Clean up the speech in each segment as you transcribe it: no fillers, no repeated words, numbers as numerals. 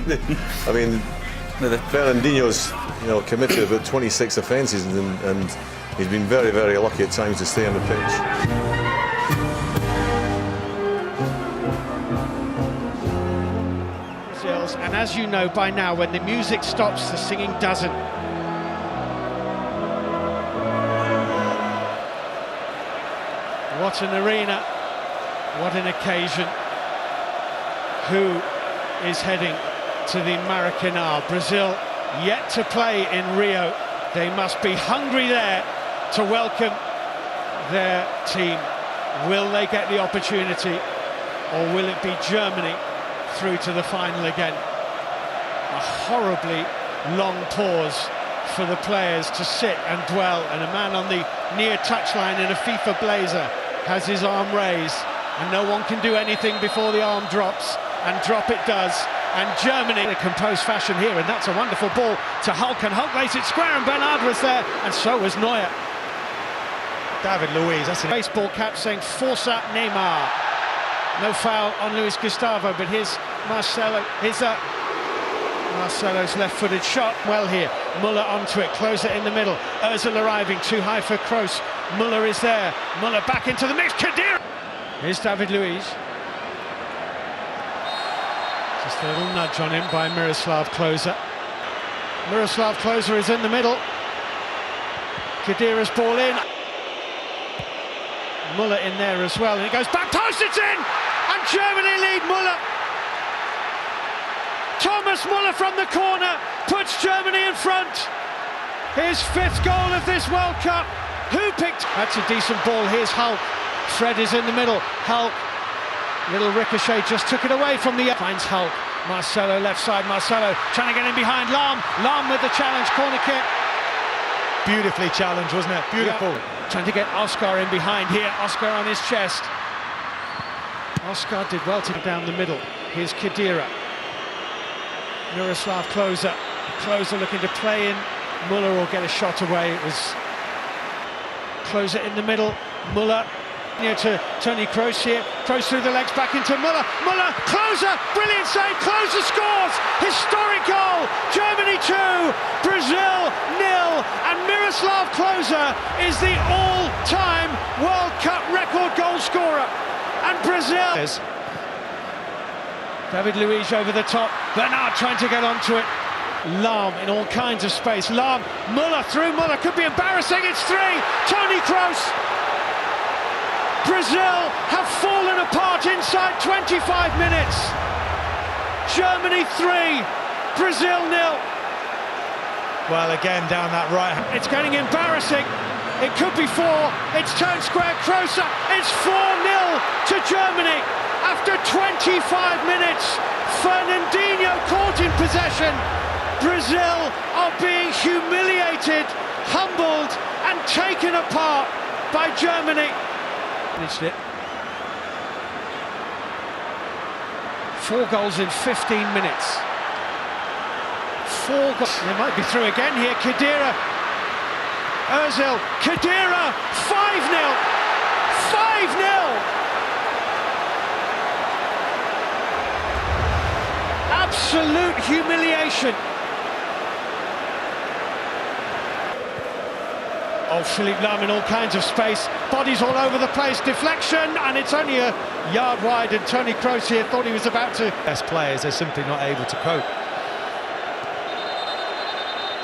I mean, Fernandinho's committed about 26 offences and he's been very, very lucky at times to stay on the pitch. And as you know by now, when the music stops, the singing doesn't. What an arena, what an occasion. Who is heading to the Maracanã? Brazil yet to play in Rio. They must be hungry there to welcome their team. Will they get the opportunity, or will it be Germany through to the final again? A horribly long pause for the players to sit and dwell, and a man on the near touchline in a FIFA blazer has his arm raised, and no one can do anything before the arm drops, and drop it does. And Germany in a composed fashion here, and that's a wonderful ball to Hulk, and Hulk lays it square, and Bernard was there, and so was Neuer. David Luiz, that's a baseball cap saying Forza Neymar. No foul on Luis Gustavo, but here's Marcelo. Marcelo's left-footed shot. Well here, Muller onto it, closer in the middle. Ozil arriving, too high for Kroos. Muller is there. Muller back into the mix. Khedira. Here's David Luiz. Just a little nudge on him by Miroslav Klose. Miroslav Klose is in the middle. Khedira's ball in. Muller in there as well, and it goes back post, it's in! And Germany lead. Muller. Thomas Muller from the corner puts Germany in front. His 5th goal of this World Cup. Who picked? That's a decent ball. Here's Hulk. Fred is in the middle. Hulk. Little ricochet just took it away from the... Finds Hulk. Marcelo left side. Marcelo trying to get in behind Lahm. Lahm with the challenge. Corner kick. beautifully challenged, wasn't it? Beautiful. Yeah. Trying to get Oscar in behind here. Oscar on his chest. Oscar did well to get down the middle. Here's Khedira. Miroslav Klose. Klose looking to play in. Muller will get a shot away. It was Klose in the middle. Muller near to Toni Kroos here. Kroos through the legs back into Muller. Muller, Klose, brilliant save. Klose scores. Historic goal. Germany 2, Brazil 0. And Miroslav Klose is the all-time World Cup record goal scorer. And Brazil is. David Luiz over the top. Bernard trying to get onto it. Lahm in all kinds of space. Lahm, Muller through. Muller could be embarrassing. It's 3. Toni Kroos. Brazil have fallen apart inside 25 minutes. Germany 3, Brazil 0. Well, again down that right. It's getting embarrassing. It could be 4. It's turned square. Kroos. It's 4-0 to Germany after 25 minutes. Fernandinho caught in possession. Brazil are being humiliated, humbled, and taken apart by Germany. It. 4 goals in 15 minutes. 4 goals. They might be through again here. Khedira. Ozil. Khedira. 5-0. 5-0. Absolute humiliation. Oh, Philippe Lahm in all kinds of space, bodies all over the place, deflection, and it's only a yard wide, and Toni Kroos here thought he was about to... Best players, they're simply not able to cope.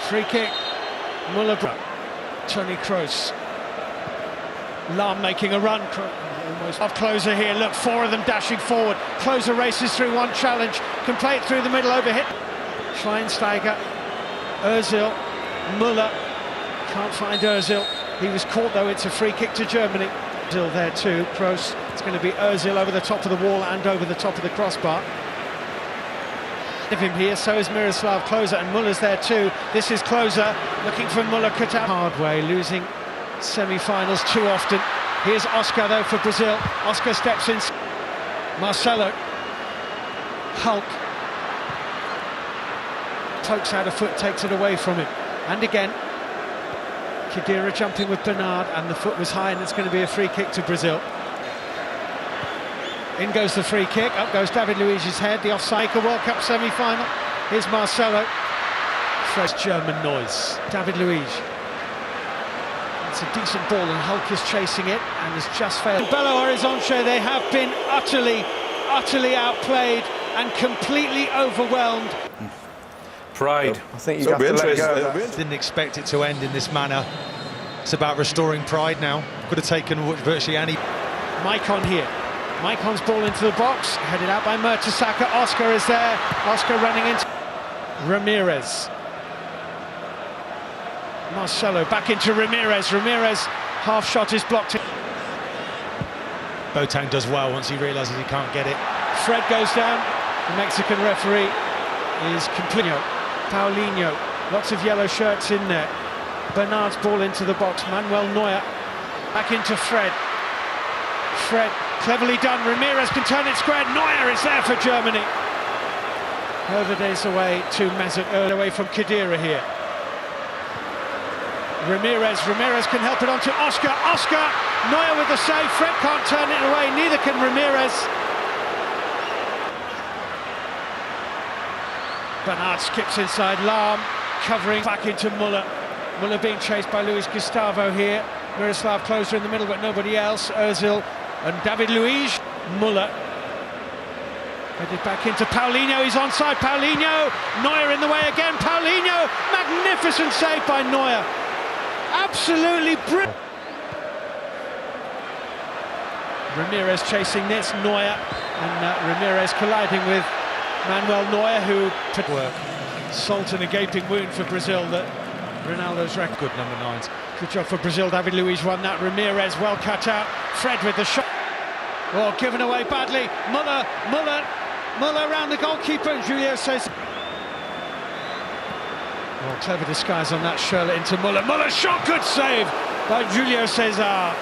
Free kick, Muller, Toni Kroos. Lahm making a run, almost off Klose here, look, 4 of them dashing forward. Klose races through one challenge, can play it through the middle, overhit. Schweinsteiger, Ozil, Muller. Can't find Ozil. He was caught though. It's a free kick to Germany. Ozil there too. Kroos. It's going to be Ozil over the top of the wall and over the top of the crossbar. Of him here. So is Miroslav Klose, and Muller's there too. This is Klose looking for Muller cut out. Hard way, losing semi-finals too often. Here's Oscar though for Brazil. Oscar steps in. Marcelo. Hulk. Pokes out a foot, takes it away from him. And again. Khedira jumping with Bernard, and the foot was high, and it's going to be a free kick to Brazil. In goes the free kick, up goes David Luiz's head, the offside, a World Cup semi-final. Here's Marcelo. Fresh German noise. David Luiz. It's a decent ball and Hulk is chasing it and has just failed. Belo Horizonte, they have been utterly outplayed and completely overwhelmed. Pride. I think you have to let go. Didn't expect it to end in this manner. It's about restoring pride now. Could have taken virtually any. Maicon here. Maicon's ball into the box, headed out by Mertesacker. Oscar is there. Oscar running into Ramirez. Marcelo back into Ramirez. Ramirez, half shot is blocked. Boateng does well once he realises he can't get it. Fred goes down. The Mexican referee is Paulinho. Paulinho, lots of yellow shirts in there. Bernard's ball into the box. Manuel Neuer back into Fred. Fred, cleverly done. Ramirez can turn it square. Neuer is there for Germany. Hervedez away to Mesut Özil, away from Khedira here. Ramirez can help it on to Oscar. Oscar, Neuer with the save. Fred can't turn it away, neither can Ramirez. Bernard skips inside. Lahm covering back into Muller. Muller being chased by Luis Gustavo here. Miroslav closer in the middle, but nobody else. Özil and David Luiz. Muller headed back into Paulinho. He's onside. Paulinho. Neuer in the way again. Paulinho. Magnificent save by Neuer. Absolutely brilliant. Ramirez chasing this. Neuer and Ramirez colliding with Manuel Neuer, who put work. Salt in a gaping wound for Brazil that Ronaldo's record. Good number 9s. Good job for Brazil. David Luiz won that. Ramirez well cut out. Fred with the shot. Oh, given away badly. Muller around the goalkeeper. Julio says. Oh, clever disguise on that. Schürrle into Muller. Muller shot. Good save by Julio Cesar.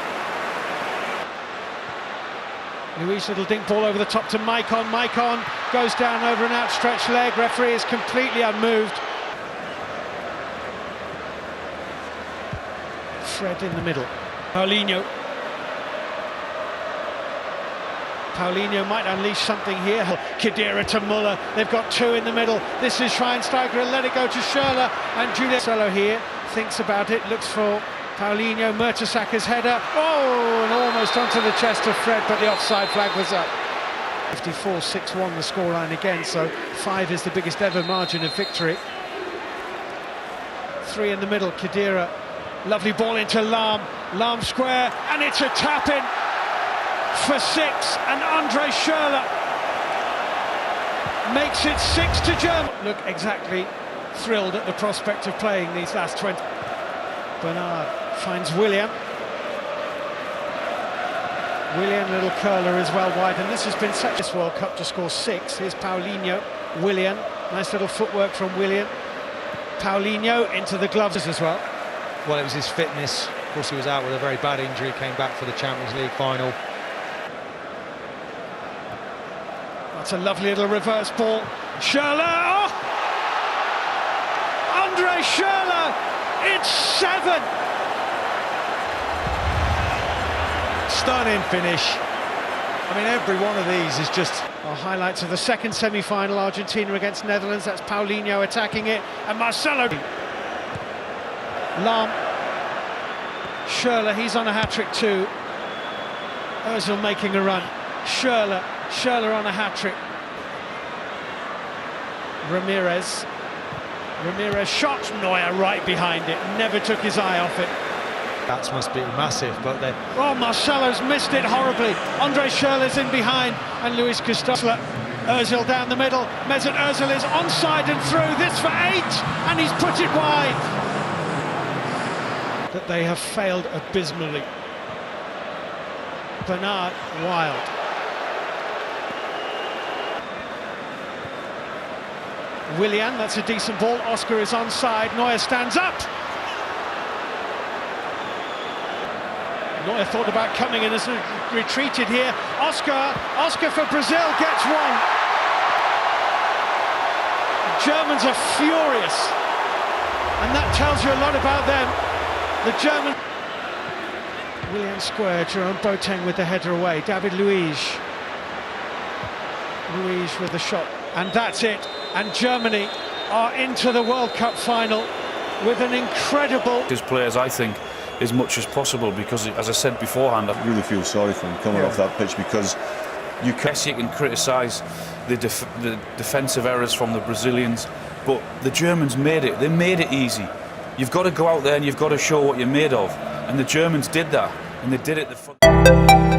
Luis, little dink ball over the top to Maicon. Maicon goes down over an outstretched leg. Referee is completely unmoved. Fred in the middle. Paulinho. Paulinho might unleash something here. Khedira to Muller. They've got two in the middle. This is Schweinsteiger. He'll let it go to Schürrle. And Marcelo here thinks about it. Looks for Paulinho. Mertesacker's header. Oh, and almost onto the chest of Fred, but the offside flag was up. 54-6-1 the scoreline again, so 5 is the biggest ever margin of victory. 3 in the middle. Khedira. Lovely ball into Lahm. Lahm square, and it's a tap-in for 6, and Andre Schürrle makes it 6 to Germany. Look exactly thrilled at the prospect of playing these last 20. Bernard finds Willian. Willian, little curler as well wide, and this has been such this World Cup to score 6. Here's Paulinho. Willian, nice little footwork from Willian. Paulinho into the gloves as well. Well, it was his fitness. Of course, he was out with a very bad injury, came back for the Champions League final. That's a lovely little reverse ball. Schürrle! Oh! Andre Schürrle! It's 7! Stunning finish. I mean, every one of these is just... Our highlights of the second semi-final, Argentina against Netherlands. That's Paulinho attacking it, and Marcelo. Lahm. Schürrle, he's on a hat-trick too. Özil making a run. Schürrle on a hat-trick. Ramirez shot. Neuer right behind it, never took his eye off it. That must be massive, but then... Oh, Marcelo's missed it horribly. Andre Schürrle's in behind, and Luis Gustavo. Özil down the middle. Mesut Özil is onside and through. This for 8, and he's put it wide. That they have failed abysmally. Bernard wild. Willian, that's a decent ball. Oscar is onside. Neuer stands up. Neuer thought about coming and has retreated here. Oscar for Brazil gets one. The Germans are furious, and that tells you a lot about them. The German... Willian square, Jerome Boateng with the header away. David Luiz with the shot, and that's it. And Germany are into the World Cup final with an incredible... His players, I think, as much as possible, because, as I said beforehand, I really feel sorry for him coming off that pitch, because you can criticise the defensive errors from the Brazilians, but the Germans made it. They made it easy. You've got to go out there and you've got to show what you're made of, and the Germans did that, and they did it the front.